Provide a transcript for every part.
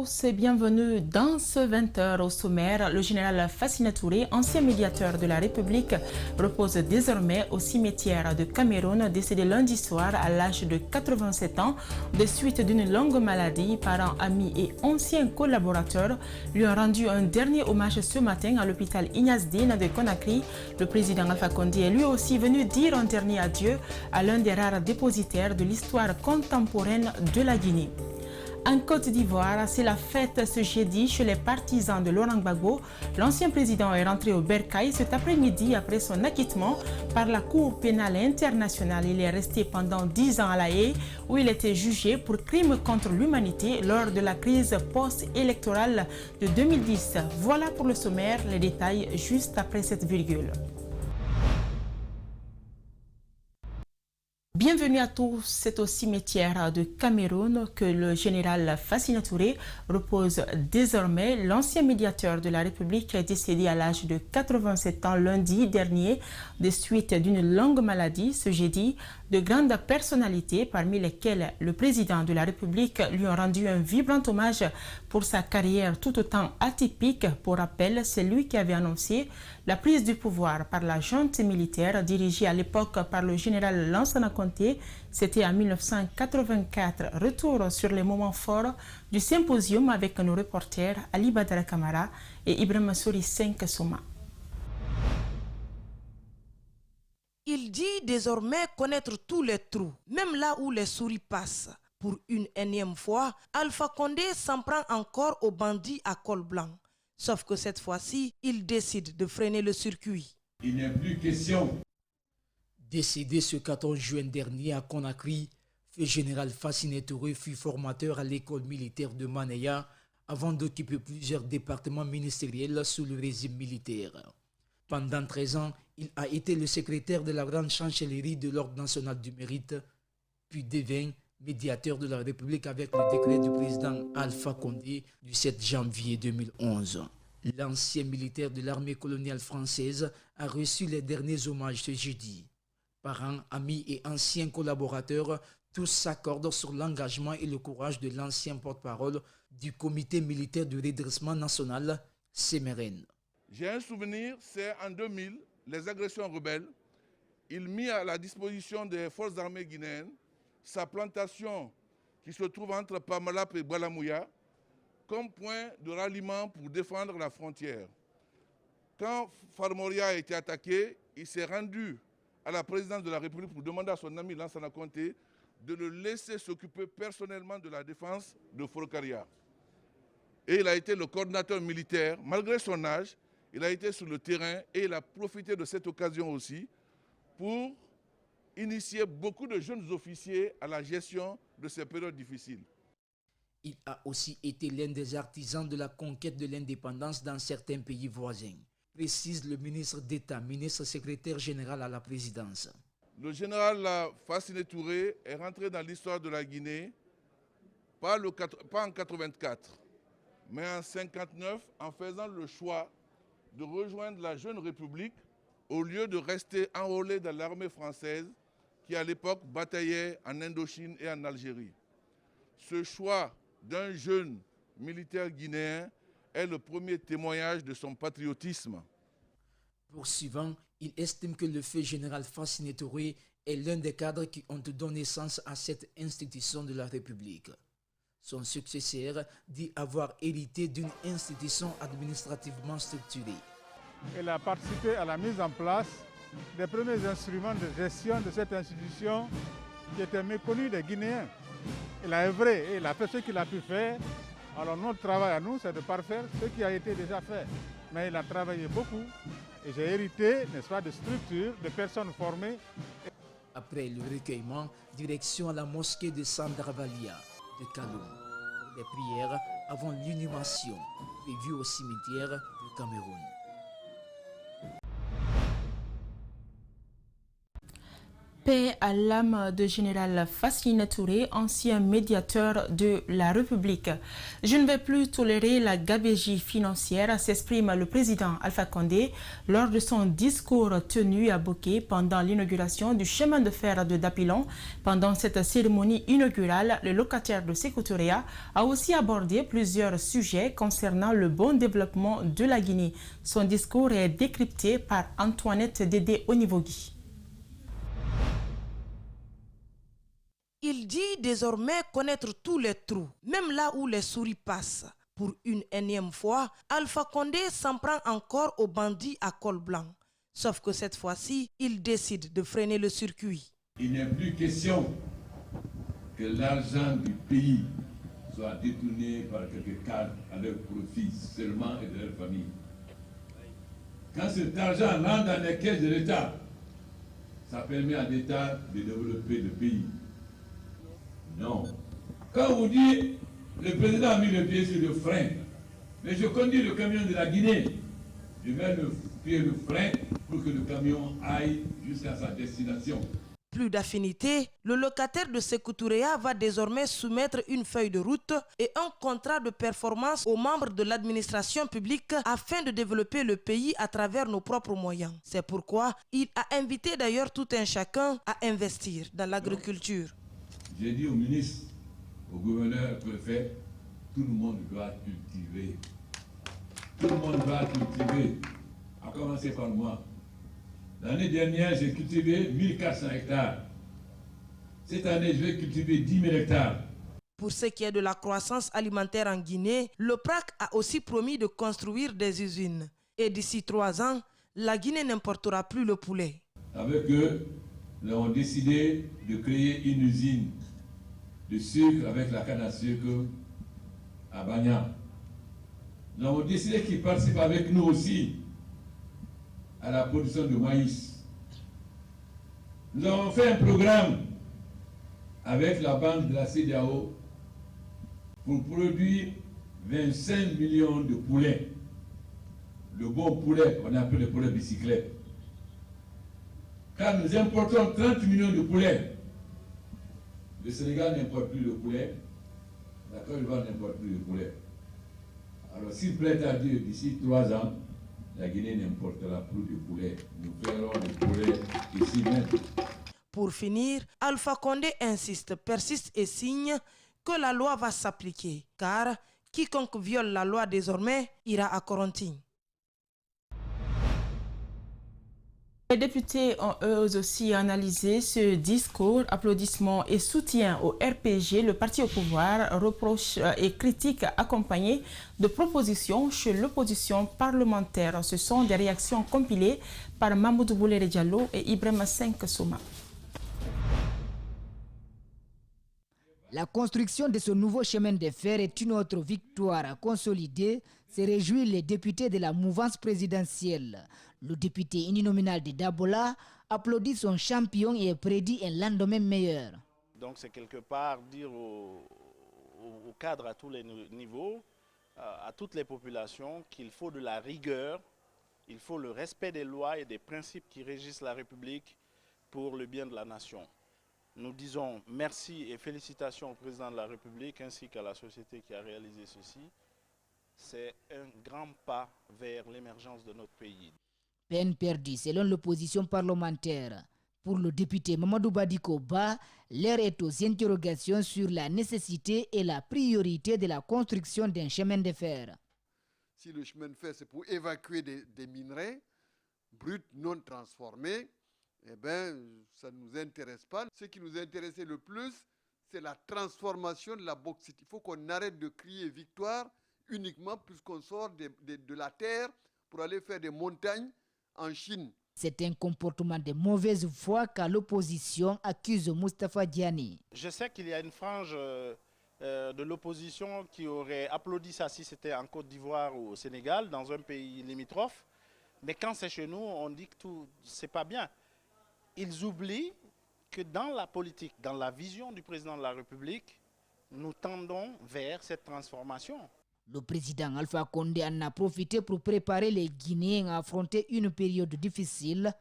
C'est bienvenue dans ce 20h au sommaire. Le général Fassina Touré, ancien médiateur de la République, repose désormais au cimetière de Cameroun, décédé lundi soir à l'âge de 87 ans, de suite d'une longue maladie. Parents, amis et anciens collaborateurs lui ont rendu un dernier hommage ce matin à l'hôpital Ignace Dine de Conakry. Le président Alpha Condé est lui aussi venu dire un dernier adieu à l'un des rares dépositaires de l'histoire contemporaine de la Guinée. En Côte d'Ivoire, c'est la fête ce jeudi chez les partisans de Laurent Gbagbo. L'ancien président est rentré au Bercail cet après-midi après son acquittement par la Cour pénale internationale. Il est resté pendant 10 ans à La Haye où il était jugé pour crimes contre l'humanité lors de la crise post-électorale de 2010. Voilà pour le sommaire, les détails juste après cette virgule. Bienvenue à tous, c'est au cimetière de Cameroun que le général Fassina Touré repose désormais. L'ancien médiateur de la République est décédé à l'âge de 87 ans lundi dernier des suites d'une longue maladie. Ce jeudi, de grandes personnalités, parmi lesquelles le président de la République, lui ont rendu un vibrant hommage pour sa carrière tout autant atypique. Pour rappel, c'est lui qui avait annoncé la prise du pouvoir par la junte militaire dirigée à l'époque par le général Lansana Conté. C'était en 1984. Retour sur les moments forts du symposium avec nos reporters Ali Badara Kamara et Ibrahim Souri 5 Souma. Il dit désormais connaître tous les trous, même là où les souris passent. Pour une énième fois, Alpha Condé s'en prend encore aux bandits à col blanc. Sauf que cette fois-ci, il décide de freiner le circuit. Il n'est plus question. Décédé ce 14 juin dernier à Conakry, le général Fassina Touré fut formateur à l'école militaire de Manéa avant d'occuper plusieurs départements ministériels sous le régime militaire. Pendant 13 ans, il a été le secrétaire de la grande chancellerie de l'Ordre national du mérite, puis devint médiateur de la République avec le décret du président Alpha Condé du 7 janvier 2011. L'ancien militaire de l'armée coloniale française a reçu les derniers hommages ce jeudi. Parents, amis et anciens collaborateurs, tous s'accordent sur l'engagement et le courage de l'ancien porte-parole du comité militaire de redressement national, CMRN. J'ai un souvenir, c'est en 2000, les agressions rebelles. Il mit à la disposition des forces armées guinéennes sa plantation qui se trouve entre Pamalap et Balamouya comme point de ralliement pour défendre la frontière. Quand Farmoria a été attaqué, il s'est rendu à la présidence de la République pour demander à son ami Lansana Conté de le laisser s'occuper personnellement de la défense de Forokaria. Et il a été le coordinateur militaire, malgré son âge, il a été sur le terrain et il a profité de cette occasion aussi pour initier beaucoup de jeunes officiers à la gestion de ces périodes difficiles. Il a aussi été l'un des artisans de la conquête de l'indépendance dans certains pays voisins, précise le ministre d'État, ministre secrétaire général à la présidence. Le général Fassina Touré est rentré dans l'histoire de la Guinée, pas en 1984, mais en 1959, en faisant le choix de rejoindre la jeune République au lieu de rester enrôlé dans l'armée française qui à l'époque bataillait en Indochine et en Algérie. Ce choix d'un jeune militaire guinéen est le premier témoignage de son patriotisme. Poursuivant, il estime que le feu général Fassina Touré est l'un des cadres qui ont donné naissance à cette institution de la République. Son successeur dit avoir hérité d'une institution administrativement structurée. Il a participé à la mise en place des premiers instruments de gestion de cette institution qui était méconnue des Guinéens. Il a œuvré et il a fait ce qu'il a pu faire. Alors notre travail à nous, c'est de parfaire ce qui a été déjà fait. Mais il a travaillé beaucoup et j'ai hérité, n'est-ce pas, de structures, de personnes formées. Après le recueillement, direction à la mosquée de Sandravalia de Kaloum pour des prières avant l'inhumation prévue au cimetière de Cameroun. Paix à l'âme de général Fassine Touré, ancien médiateur de la République. Je ne vais plus tolérer la gabegie financière, s'exprime le président Alpha Condé lors de son discours tenu à Boké pendant l'inauguration du chemin de fer de Dapilon. Pendant cette cérémonie inaugurale, le locataire de Sékou Touré a aussi abordé plusieurs sujets concernant le bon développement de la Guinée. Son discours est décrypté par Antoinette Dédé Onivogui. Il dit désormais connaître tous les trous, même là où les souris passent. Pour une énième fois, Alpha Condé s'en prend encore aux bandits à col blanc. Sauf que cette fois-ci, il décide de freiner le circuit. Il n'est plus question que l'argent du pays soit détourné par quelques cadres à leur profit seulement et de leur famille. Quand cet argent rentre dans les caisses de l'État, ça permet à l'État de développer le pays. Non. Quand vous dites, le président a mis le pied sur le frein, mais je conduis le camion de la Guinée, je vais le pied le frein pour que le camion aille jusqu'à sa destination. Plus d'affinité, le locataire de Sékou Touré va désormais soumettre une feuille de route et un contrat de performance aux membres de l'administration publique afin de développer le pays à travers nos propres moyens. C'est pourquoi il a invité d'ailleurs tout un chacun à investir dans l'agriculture. J'ai dit au ministre, au gouverneur, au préfet, tout le monde doit cultiver. Tout le monde doit cultiver, à commencer par moi. L'année dernière, j'ai cultivé 1400 hectares. Cette année, je vais cultiver 10 000 hectares. Pour ce qui est de la croissance alimentaire en Guinée, l'OPRAC a aussi promis de construire des usines. Et d'ici 3 ans, la Guinée n'importera plus le poulet. Avec eux, nous avons décidé de créer une usine de sucre avec la canne à sucre à Bagna. Nous avons décidé qu'ils participent avec nous aussi à la production de maïs. Nous avons fait un programme avec la banque de la CEDEAO pour produire 25 millions de poulets. Le bon poulet, on appelle le poulet bicyclette. Car nous importons 30 millions de poulets. Le Sénégal n'importe plus le poulet, la Côte d'Ivoire n'importe plus le poulet. Alors s'il plaît à Dieu, d'ici 3 ans, la Guinée n'importera plus de poulet. Nous ferons le poulet ici même. Pour finir, Alpha Condé insiste, persiste et signe que la loi va s'appliquer, car quiconque viole la loi désormais ira à Corentin. Les députés ont eux aussi analysé ce discours, applaudissements et soutien au RPG, le parti au pouvoir, reproches et critiques accompagnées de propositions chez l'opposition parlementaire. Ce sont des réactions compilées par Mamoudou Boulere Diallo et Ibrahima Senk Souma. La construction de ce nouveau chemin de fer est une autre victoire consolidée, se réjouissent les députés de la mouvance présidentielle. Le député uninominal de Dabola applaudit son champion et prédit un lendemain meilleur. Donc c'est quelque part dire aux cadres à tous les niveaux, à toutes les populations, qu'il faut de la rigueur, il faut le respect des lois et des principes qui régissent la République pour le bien de la nation. Nous disons merci et félicitations au président de la République ainsi qu'à la société qui a réalisé ceci. C'est un grand pas vers l'émergence de notre pays. Peine perdue selon l'opposition parlementaire. Pour le député Mamadou Badiko Ba, l'heure est aux interrogations sur la nécessité et la priorité de la construction d'un chemin de fer. Si le chemin de fer c'est pour évacuer des minerais bruts non transformés, eh bien, ça ne nous intéresse pas. Ce qui nous intéressait le plus, c'est la transformation de la bauxite. Il faut qu'on arrête de crier victoire uniquement puisqu'on sort de la terre pour aller faire des montagnes en Chine. C'est un comportement de mauvaise foi car l'opposition accuse Moustapha Diani. Je sais qu'il y a une frange de l'opposition qui aurait applaudi ça si c'était en Côte d'Ivoire ou au Sénégal, dans un pays limitrophe. Mais quand c'est chez nous, on dit que tout, c'est pas bien. Ils oublient que dans la politique, dans la vision du président de la République, nous tendons vers cette transformation. Le président Alpha Condé en a profité pour préparer les Guinéens à affronter une période difficile.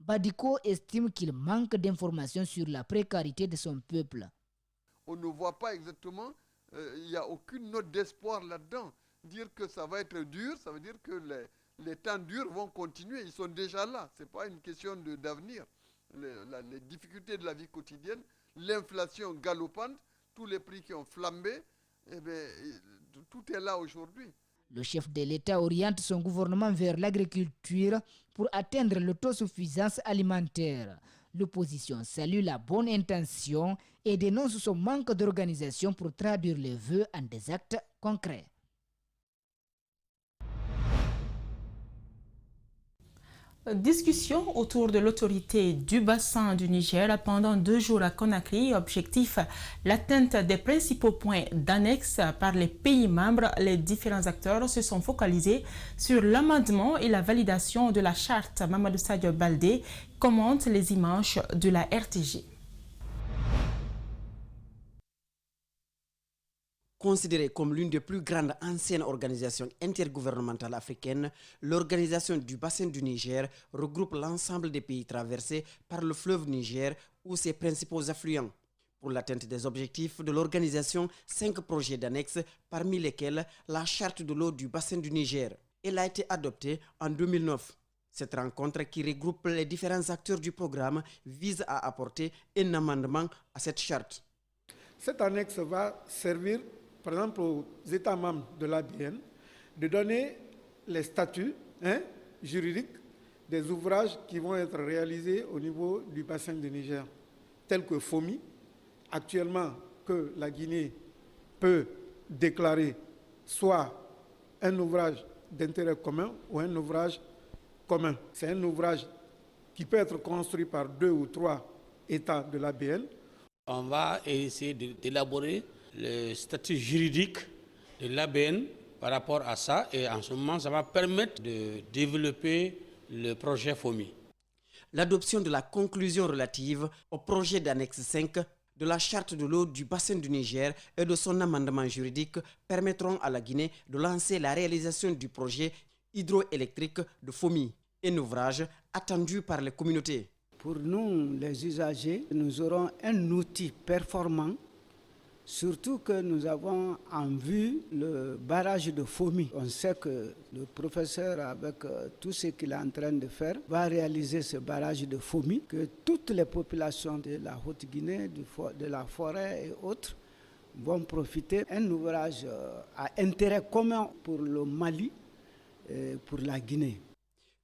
Badiko estime qu'il manque d'informations sur la précarité de son peuple. On ne voit pas exactement, il n'y a aucune note d'espoir là-dedans. Dire que ça va être dur, ça veut dire que les temps durs vont continuer, ils sont déjà là. Ce n'est pas une question d'avenir. Les difficultés de la vie quotidienne, l'inflation galopante, tous les prix qui ont flambé, eh bien, tout est là aujourd'hui. Le chef de l'État oriente son gouvernement vers l'agriculture pour atteindre l'autosuffisance alimentaire. L'opposition salue la bonne intention et dénonce son manque d'organisation pour traduire les vœux en des actes concrets. Discussion autour de l'autorité du bassin du Niger pendant 2 jours à Conakry. Objectif, l'atteinte des principaux points d'annexe par les pays membres. Les différents acteurs se sont focalisés sur l'amendement et la validation de la charte. Mamadou Sadio Baldé commente les images de la RTG. Considérée comme l'une des plus grandes anciennes organisations intergouvernementales africaines, l'Organisation du bassin du Niger regroupe l'ensemble des pays traversés par le fleuve Niger ou ses principaux affluents. Pour l'atteinte des objectifs de l'organisation, 5 projets d'annexe, parmi lesquels la charte de l'eau du bassin du Niger. Elle a été adoptée en 2009. Cette rencontre qui regroupe les différents acteurs du programme vise à apporter un amendement à cette charte. Cette annexe va servir par exemple aux États membres de l'ABN, de donner les statuts juridiques des ouvrages qui vont être réalisés au niveau du bassin du Niger, tels que FOMI, actuellement que la Guinée peut déclarer soit un ouvrage d'intérêt commun ou un ouvrage commun. C'est un ouvrage qui peut être construit par 2 ou 3 États de l'ABN. On va essayer d'élaborer le statut juridique de l'ABN par rapport à ça, et en ce moment, ça va permettre de développer le projet FOMI. L'adoption de la conclusion relative au projet d'annexe 5 de la charte de l'eau du bassin du Niger et de son amendement juridique permettront à la Guinée de lancer la réalisation du projet hydroélectrique de FOMI, un ouvrage attendu par les communautés. Pour nous, les usagers, nous aurons un outil performant. Surtout que nous avons en vue le barrage de FOMI. On sait que le professeur, avec tout ce qu'il est en train de faire, va réaliser ce barrage de FOMI, que toutes les populations de la Haute-Guinée, de la forêt et autres vont profiter. Un ouvrage à intérêt commun pour le Mali et pour la Guinée.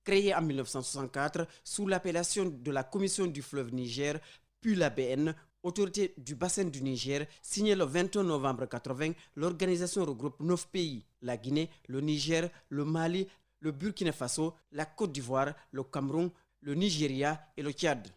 Créé en 1964 sous l'appellation de la Commission du fleuve Niger, puis l'ABN, Autorité du bassin du Niger, signée le 21 novembre 1980, l'organisation regroupe 9 pays, la Guinée, le Niger, le Mali, le Burkina Faso, la Côte d'Ivoire, le Cameroun, le Nigeria et le Tchad.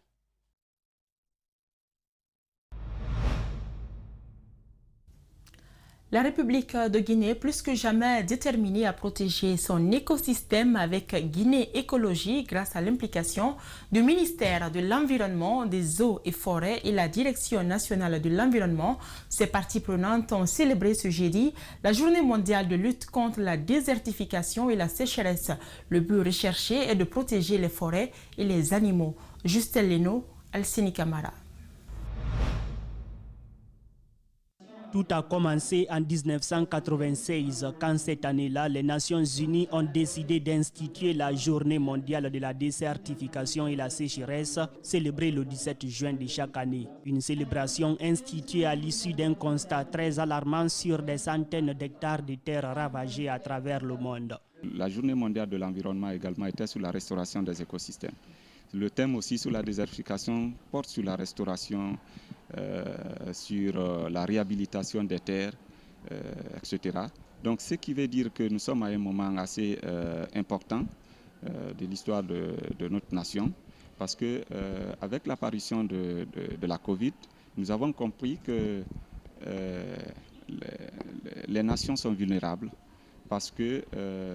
La République de Guinée, plus que jamais déterminée à protéger son écosystème avec Guinée Écologie grâce à l'implication du ministère de l'Environnement, des Eaux et Forêts et la Direction nationale de l'environnement. Ces parties prenantes ont célébré ce jeudi la journée mondiale de lutte contre la désertification et la sécheresse. Le but recherché est de protéger les forêts et les animaux. Justin Leno, Alcini Camara. Tout a commencé en 1996 quand cette année-là, les Nations Unies ont décidé d'instituer la Journée mondiale de la désertification et la sécheresse, célébrée le 17 juin de chaque année. Une célébration instituée à l'issue d'un constat très alarmant sur des centaines d'hectares de terres ravagées à travers le monde. La Journée mondiale de l'environnement également était sur la restauration des écosystèmes. Le thème aussi sur la désertification porte sur la restauration, sur la réhabilitation des terres, etc. Donc ce qui veut dire que nous sommes à un moment assez important de l'histoire de notre nation, parce que avec l'apparition de la Covid, nous avons compris que les nations sont vulnérables parce que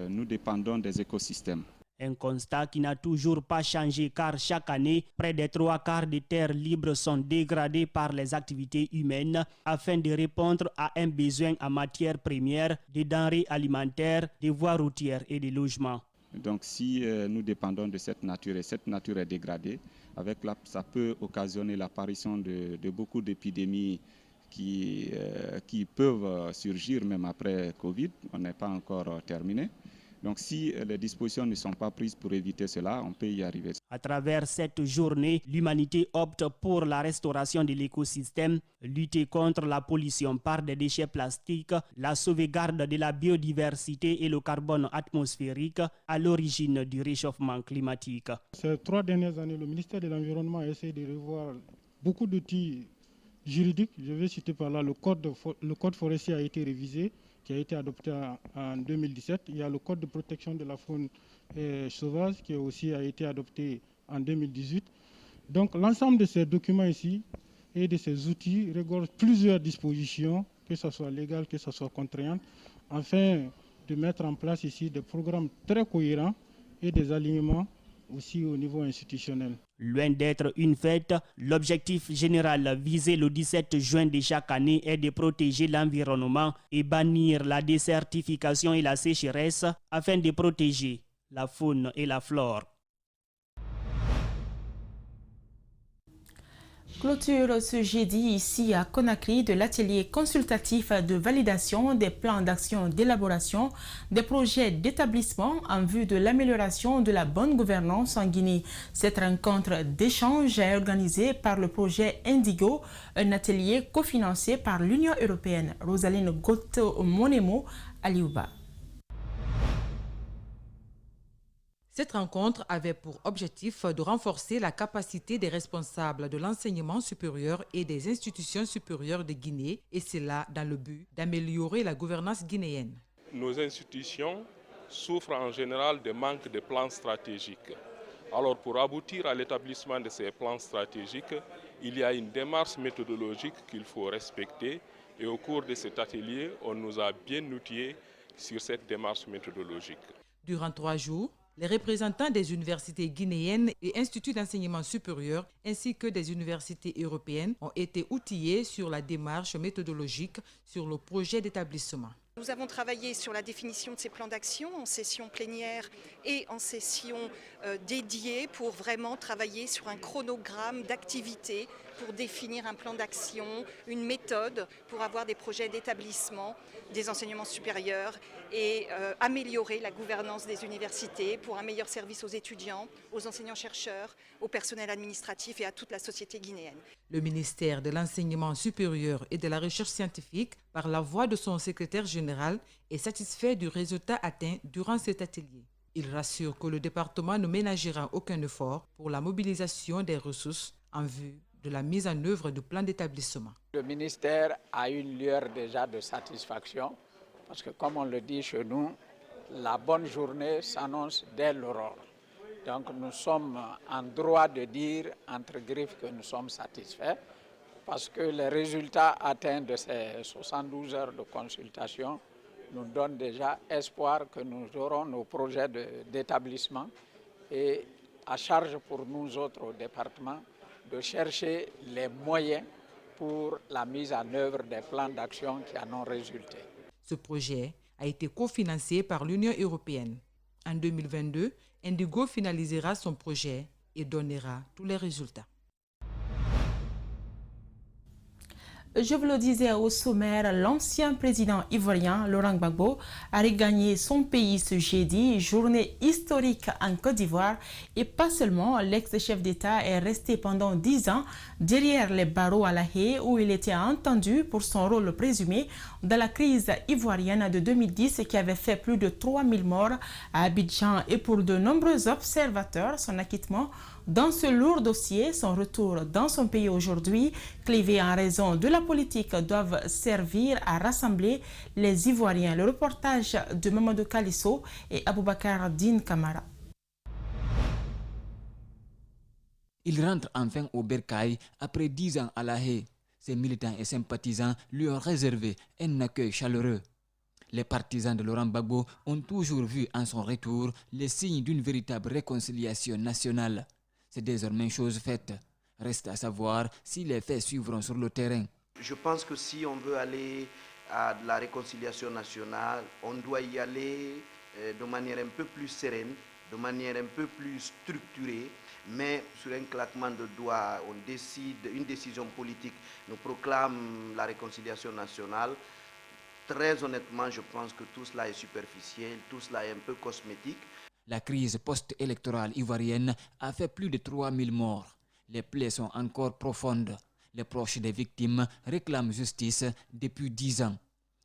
nous dépendons des écosystèmes. Un constat qui n'a toujours pas changé car chaque année, près des 3/4 des terres libres sont dégradées par les activités humaines afin de répondre à un besoin en matières premières, des denrées alimentaires, des voies routières et des logements. Donc si nous dépendons de cette nature et cette nature est dégradée, ça peut occasionner l'apparition de beaucoup d'épidémies qui peuvent surgir même après Covid. On n'est pas encore terminé. Donc si les dispositions ne sont pas prises pour éviter cela, on peut y arriver. À travers cette journée, l'humanité opte pour la restauration de l'écosystème, lutter contre la pollution par des déchets plastiques, la sauvegarde de la biodiversité et le carbone atmosphérique à l'origine du réchauffement climatique. Ces 3 dernières années, le ministère de l'Environnement a essayé de revoir beaucoup d'outils juridiques. Je vais citer par là le code forestier a été révisé, qui a été adopté en 2017. Il y a le code de protection de la faune sauvage qui aussi a été adopté en 2018. Donc l'ensemble de ces documents ici et de ces outils regorge plusieurs dispositions, que ce soit légal, que ce soit contraignant, afin de mettre en place ici des programmes très cohérents et des alignements aussi au niveau institutionnel. Loin d'être une fête, l'objectif général visé le 17 juin de chaque année est de protéger l'environnement et bannir la désertification et la sécheresse afin de protéger la faune et la flore. Clôture ce jeudi ici à Conakry de l'atelier consultatif de validation des plans d'action d'élaboration des projets d'établissement en vue de l'amélioration de la bonne gouvernance en Guinée. Cette rencontre d'échange est organisée par le projet Indigo, un atelier cofinancé par l'Union européenne. Rosaline Goto-Monemo, Aliouba. Cette rencontre avait pour objectif de renforcer la capacité des responsables de l'enseignement supérieur et des institutions supérieures de Guinée, et cela dans le but d'améliorer la gouvernance guinéenne. Nos institutions souffrent en général de manque de plans stratégiques. Alors pour aboutir à l'établissement de ces plans stratégiques, il y a une démarche méthodologique qu'il faut respecter, et au cours de cet atelier, on nous a bien outillés sur cette démarche méthodologique. Durant 3 jours, les représentants des universités guinéennes et instituts d'enseignement supérieur ainsi que des universités européennes ont été outillés sur la démarche méthodologique sur le projet d'établissement. Nous avons travaillé sur la définition de ces plans d'action en session plénière et en session dédiée pour vraiment travailler sur un chronogramme d'activité pour définir un plan d'action, une méthode pour avoir des projets d'établissement des enseignements supérieurs et améliorer la gouvernance des universités pour un meilleur service aux étudiants, aux enseignants-chercheurs, au personnel administratif et à toute la société guinéenne. Le ministère de l'Enseignement supérieur et de la Recherche scientifique, par la voix de son secrétaire général, est satisfait du résultat atteint durant cet atelier. Il rassure que le département ne ménagera aucun effort pour la mobilisation des ressources en vue de la mise en œuvre du plan d'établissement. Le ministère a une lueur déjà de satisfaction parce que, comme on le dit chez nous, la bonne journée s'annonce dès l'aurore. Donc nous sommes en droit de dire, entre griffes, que nous sommes satisfaits parce que les résultats atteints de ces 72 heures de consultation nous donnent déjà espoir que nous aurons nos projets d'établissement et à charge pour nous autres au département de chercher les moyens pour la mise en œuvre des plans d'action qui en ont résulté. Ce projet a été cofinancé par l'Union européenne. En 2022, Indigo finalisera son projet et donnera tous les résultats. Je vous le disais au sommaire, l'ancien président ivoirien Laurent Gbagbo a regagné son pays ce jeudi, journée historique en Côte d'Ivoire. Et pas seulement, l'ex-chef d'État est resté pendant 10 ans derrière les barreaux à La Haye où il était entendu pour son rôle présumé dans la crise ivoirienne de 2010 qui avait fait plus de 3000 morts à Abidjan. Et pour de nombreux observateurs, son acquittement dans ce lourd dossier, son retour dans son pays aujourd'hui, clivé en raison de la politique, doivent servir à rassembler les Ivoiriens. Le reportage de Mamadou Kalisso et Aboubakar Din Kamara. Il rentre enfin au Bercail après 10 ans à La Haye. Ses militants et sympathisants lui ont réservé un accueil chaleureux. Les partisans de Laurent Gbagbo ont toujours vu en son retour les signes d'une véritable réconciliation nationale. C'est désormais chose faite. Reste à savoir si les faits suivront sur le terrain. Je pense que si on veut aller à la réconciliation nationale, on doit y aller de manière un peu plus sereine, de manière un peu plus structurée, mais sur un claquement de doigts, on décide, une décision politique nous proclame la réconciliation nationale. Très honnêtement, je pense que tout cela est superficiel, tout cela est un peu cosmétique. La crise post-électorale ivoirienne a fait plus de 3000 morts. Les plaies sont encore profondes. Les proches des victimes réclament justice depuis 10 ans.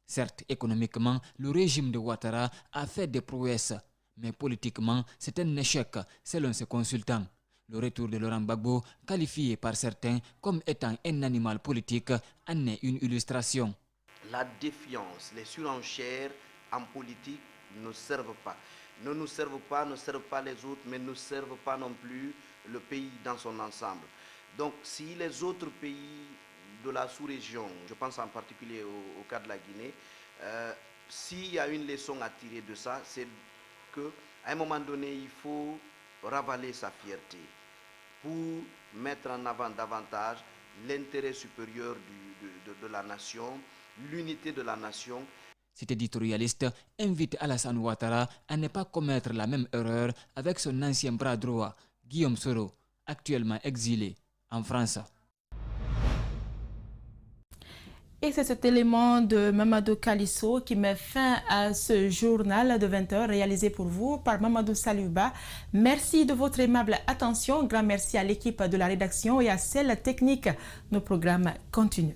Certes, économiquement, le régime de Ouattara a fait des prouesses, mais politiquement, c'est un échec, selon ses consultants. Le retour de Laurent Gbagbo, qualifié par certains comme étant un animal politique, en est une illustration. La défiance, les surenchères en politique ne servent pas. Ne nous servent pas, ne servent pas les autres, mais ne servent pas non plus le pays dans son ensemble. Donc si les autres pays de la sous-région, je pense en particulier au cas de la Guinée, s'il y a une leçon à tirer de ça, c'est qu'à un moment donné, il faut ravaler sa fierté pour mettre en avant davantage l'intérêt supérieur de la nation, l'unité de la nation. Cet éditorialiste invite Alassane Ouattara à ne pas commettre la même erreur avec son ancien bras droit, Guillaume Soro, actuellement exilé en France. Et c'est cet élément de Mamadou Kalisso qui met fin à ce journal de 20h réalisé pour vous par Mamadou Saluba. Merci de votre aimable attention. Grand merci à l'équipe de la rédaction et à celle technique. Nos programmes continuent.